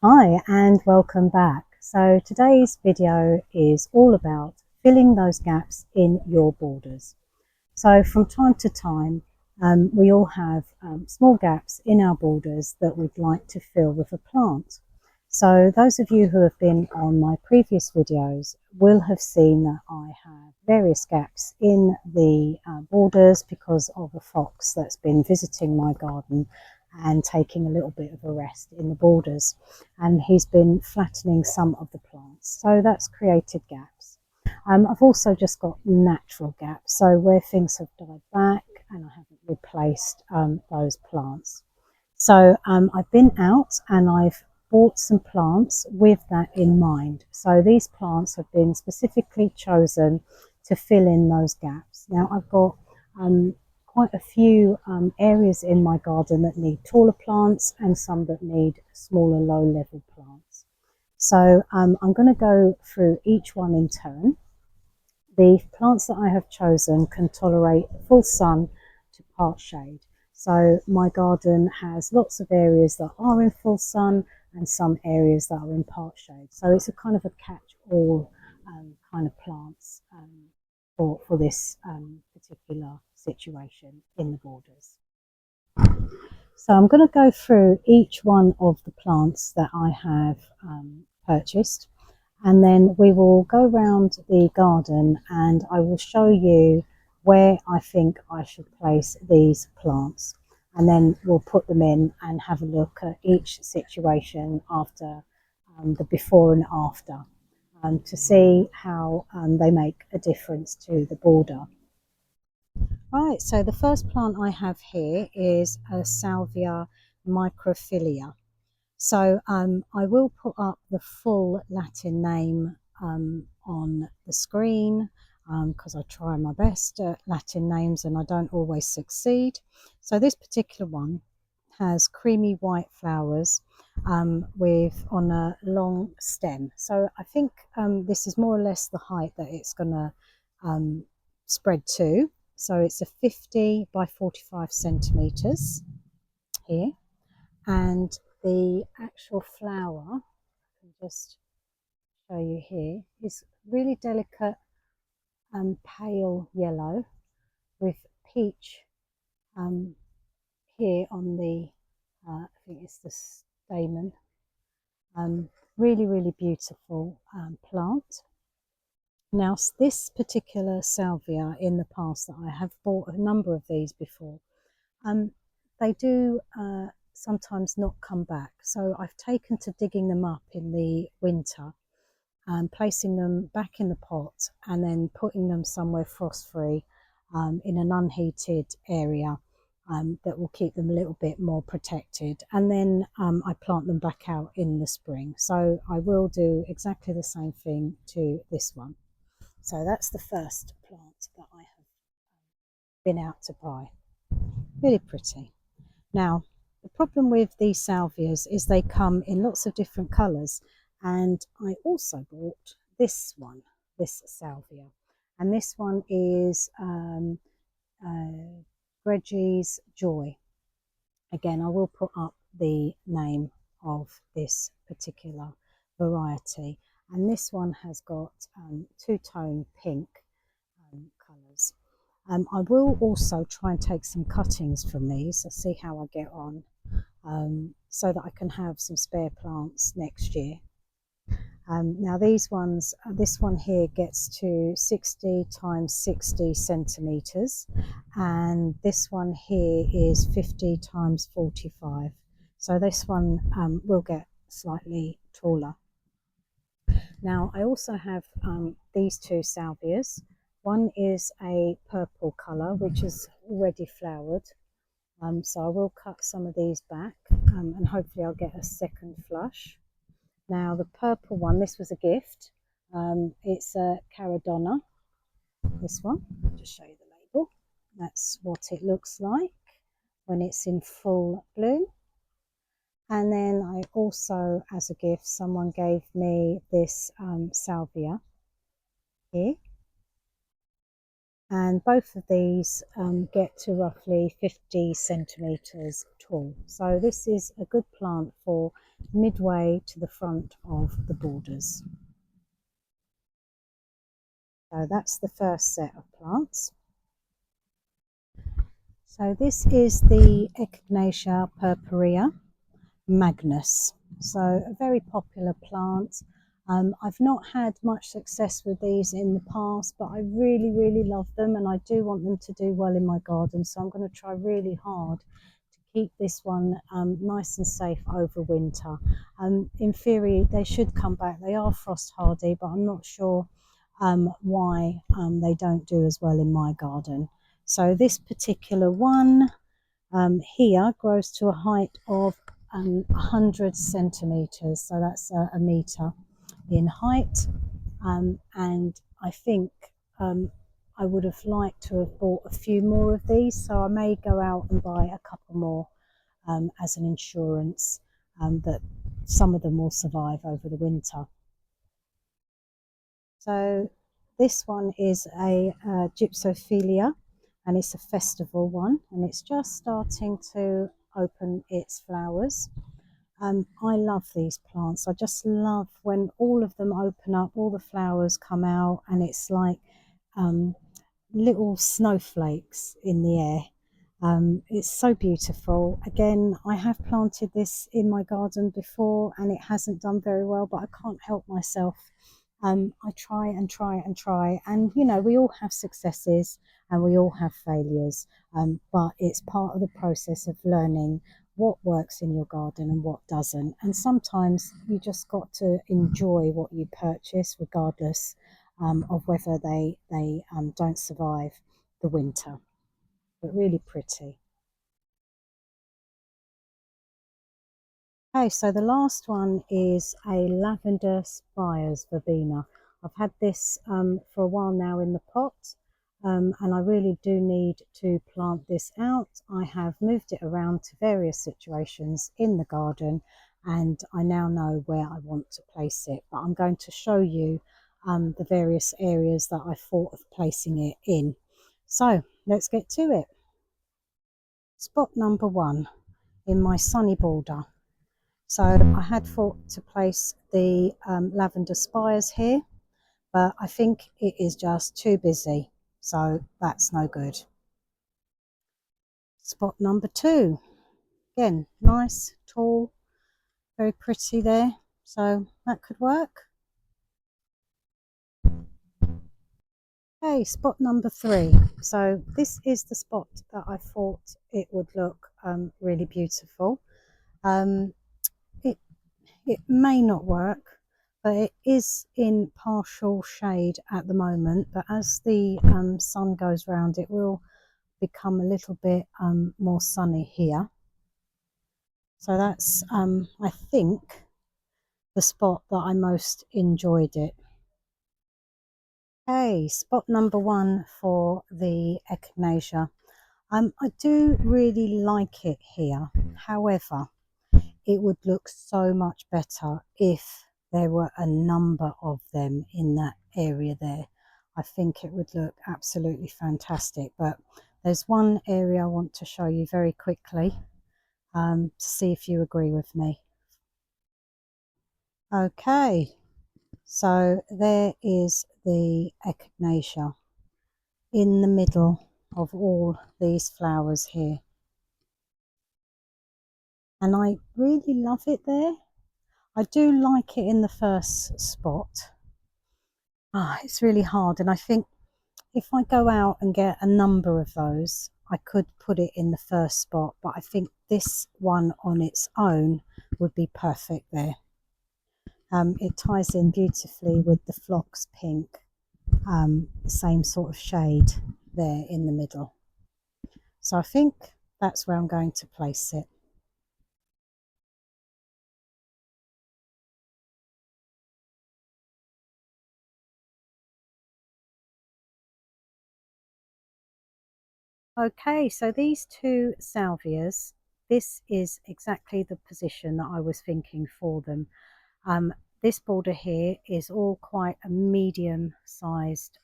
Hi and welcome back. So today's video is all about filling those gaps in your borders. So from time to time, we all have small gaps in our borders that we'd like to fill with a plant. So those of you who have been on my previous videos will have seen that I have various gaps in the borders because of a fox that's been visiting my garden and taking a little bit of a rest in the borders. And he's been flattening some of the plants. So that's created gaps. I've also just got natural gaps, so where things have died back and I haven't replaced those plants. So I've been out and I've bought some plants with that in mind. So these plants have been specifically chosen to fill in those gaps. Now I've got quite a few areas in my garden that need taller plants and some that need smaller low level plants. So I'm going to go through each one in turn. The plants that I have chosen can tolerate full sun to part shade. So my garden has lots of areas that are in full sun and some areas that are in part shade. So it's a kind of a catch-all kind of plants for this particular situation in the borders. So I'm going to go through each one of the plants that I have purchased, and then we will go around the garden and I will show you where I think I should place these plants, and then we'll put them in and have a look at each situation after the before and after to see how they make a difference to the border. Right, so the first plant I have here is a Salvia microphylla. So I will put up the full Latin name on the screen because I try my best at Latin names and I don't always succeed. So this particular one has creamy white flowers with on a long stem. So I think this is more or less the height that it's going to spread to. So it's a 50 by 45 centimeters here, and the actual flower, I can just show you here, is really delicate pale yellow with peach here on the, I think it's the stamen. Really, really beautiful plant. Now, this particular salvia in the past that I have bought a number of these before, they do sometimes not come back. So I've taken to digging them up in the winter and placing them back in the pot and then putting them somewhere frost free in an unheated area that will keep them a little bit more protected. And then I plant them back out in the spring. So I will do exactly the same thing to this one. So that's the first plant that I have been out to buy. Really pretty. Now, the problem with these salvias is they come in lots of different colours, and I also bought this one, this salvia, and this one is Reggie's Joy. Again, I will put up the name of this particular variety, and this one has got two-tone pink colours. I will also try and take some cuttings from these. I'll see how I get on so that I can have some spare plants next year. Now these ones, this one here gets to 60 times 60 centimetres, and this one here is 50 times 45. So this one will get slightly taller. Now I also have these two salvias. One is a purple colour which is already flowered, so I will cut some of these back and hopefully I'll get a second flush. Now the purple one, this was a gift. It's a Caradonna, this one. I'll just show you the label. That's what it looks like when it's in full bloom. And then I also, as a gift, someone gave me this salvia here. And both of these get to roughly 50 centimetres tall. So this is a good plant for midway to the front of the borders. So that's the first set of plants. So this is the Echinacea purpurea Magnus. So a very popular plant. I've not had much success with these in the past, but I really love them, and I do want them to do well in my garden. So I'm going to try really hard to keep this one nice and safe over winter. In theory, they should come back. They are frost hardy, but I'm not sure why they don't do as well in my garden. So this particular one here grows to a height of 100 centimeters, so that's a meter in height. And I think I would have liked to have bought a few more of these, so I may go out and buy a couple more as an insurance that some of them will survive over the winter. So this one is a gypsophilia, and it's a festival one, and it's just starting to open its flowers. I love these plants. I just love when all of them open up, all the flowers come out, and it's like little snowflakes in the air. It's so beautiful. Again, I have planted this in my garden before and it hasn't done very well, but I can't help myself. I try and try and try, and you know, we all have successes and we all have failures, but it's part of the process of learning what works in your garden and what doesn't. And sometimes you just got to enjoy what you purchase, regardless of whether they don't survive the winter. But really pretty. Okay, so the last one is a lavender spires verbena. I've had this for a while now in the pot, and I really do need to plant this out. I have moved it around to various situations in the garden, and I now know where I want to place it. But I'm going to show you the various areas that I thought of placing it in. So let's get to it. Spot number one in my sunny border. So I had thought to place the lavender spires here, but I think it is just too busy, so that's no good. Spot number two, again, nice, tall, very pretty there, so that could work. Okay, spot number three. So this is the spot that I thought it would look really beautiful. Um, it may not work, but it is in partial shade at the moment, but as the sun goes round it will become a little bit more sunny here. So that's I think the spot that I most enjoyed it. Okay, spot number one for the echinacea. I do really like it here, however it would look so much better if there were a number of them in that area there. I think it would look absolutely fantastic, but there's one area I want to show you very quickly to see if you agree with me. Okay, so there is the echinacea in the middle of all these flowers here, and I really love it there. I do like it in the first spot. It's really hard, and I think if I go out and get a number of those, I could put it in the first spot, but I think this one on its own would be perfect there. It ties in beautifully with the phlox pink, the same sort of shade there in the middle. So I think that's where I'm going to place it. Okay, so these two salvias, this is exactly the position that I was thinking for them. This border here is all quite a medium sized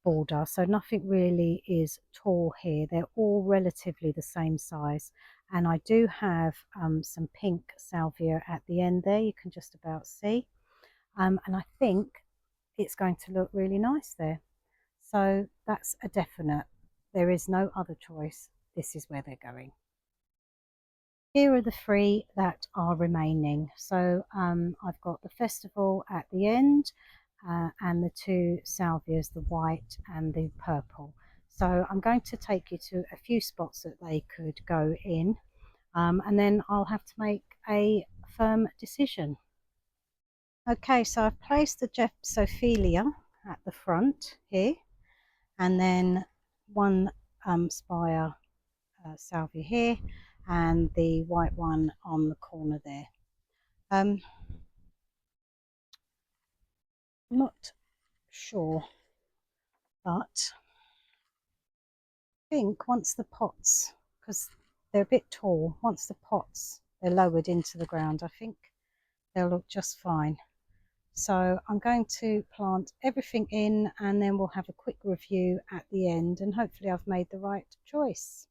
border, so nothing really is tall here. They're all relatively the same size, And I do have some pink salvia at the end there, you can just about see. And I think it's going to look really nice there. So that's a definite. There is no other choice. This is where they're going. Here are the three that are remaining. So I've got the festival at the end and the two salvias, the white and the purple. So I'm going to take you to a few spots that they could go in, and then I'll have to make a firm decision. Okay, so I've placed the Gypsophilia at the front here, and then one spire salvia here, and the white one on the corner there. I'm not sure, but I think once the pots, because they're a bit tall, once the pots they're lowered into the ground, I think they'll look just fine. So I'm going to plant everything in, and then we'll have a quick review at the end, and hopefully I've made the right choice.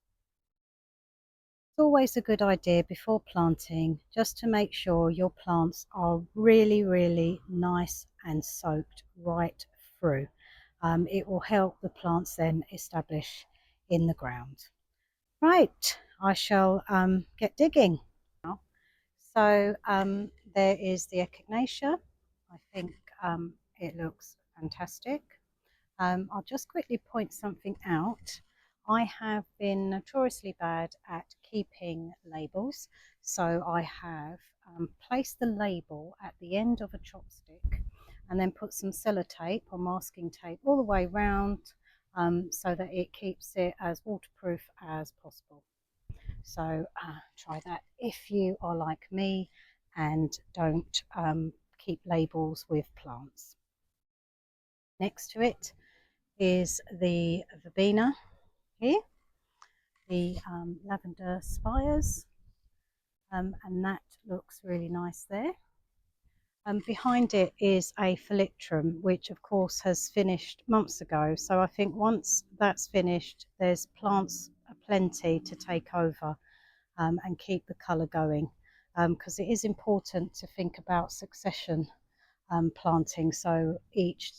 It's always a good idea before planting just to make sure your plants are really, really nice and soaked right through. It will help the plants then establish in the ground. Right, I shall get digging now. So there is the echinacea. I think it looks fantastic. I'll just quickly point something out. I have been notoriously bad at keeping labels, so I have placed the label at the end of a chopstick and then put some sellotape or masking tape all the way round, so that it keeps it as waterproof as possible. So try that if you are like me and don't keep labels with plants. Next to it is the verbena here, the lavender spires, and that looks really nice there. Behind it is a phylloxera, which of course has finished months ago. So I think once that's finished, there's plants aplenty to take over and keep the colour going, because it is important to think about succession planting. So each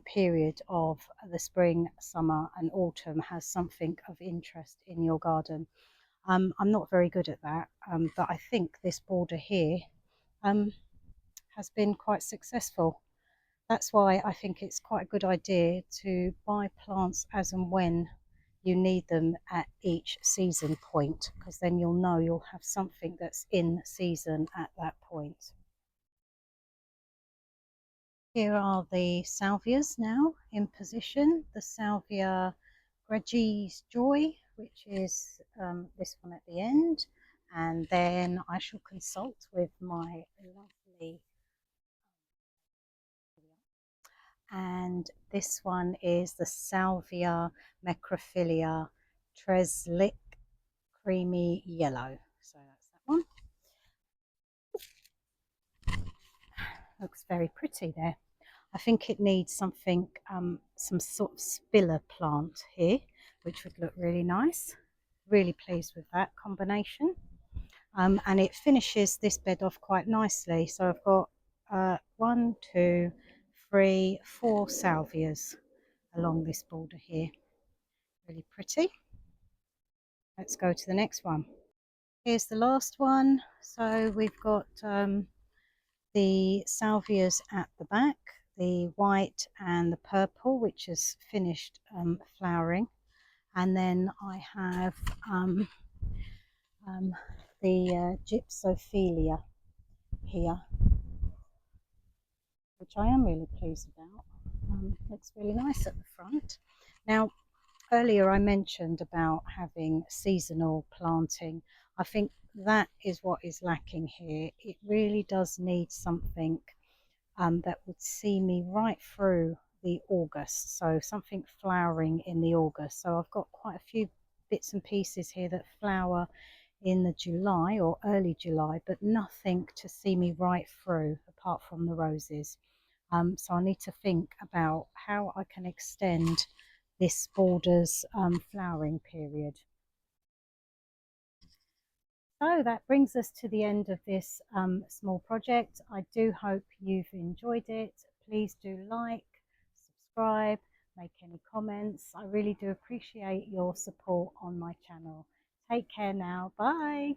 period of the spring, summer, and autumn has something of interest in your garden. I'm not very good at that, but I think this border here has been quite successful. That's why I think it's quite a good idea to buy plants as and when you need them at each season point, because then you'll know you'll have something that's in season at that point. Here are the salvias now in position. The salvia Gregis Joy, which is this one at the end, and then I shall consult with my lovely, and this one is the salvia macrophylla Treslick creamy yellow. So that's that one. Looks very pretty there. I think it needs something, some sort of spiller plant here, which would look really nice. Really pleased with that combination. And it finishes this bed off quite nicely. So I've got 1, 2, 3, 4 salvias along this border here. Really pretty. Let's go to the next one. Here's the last one. So we've got the salvias at the back, the white and the purple, which has finished flowering. And then I have the Gypsophilia here, which I am really pleased about. Looks really nice at the front. Now, earlier I mentioned about having seasonal planting. I think that is what is lacking here. It really does need something that would see me right through the August, so something flowering in the August. So I've got quite a few bits and pieces here that flower in the July or early July, but nothing to see me right through apart from the roses. So I need to think about how I can extend this border's flowering period. So that brings us to the end of this small project. I do hope you've enjoyed it. Please do like, subscribe, make any comments. I really do appreciate your support on my channel. Take care now. Bye.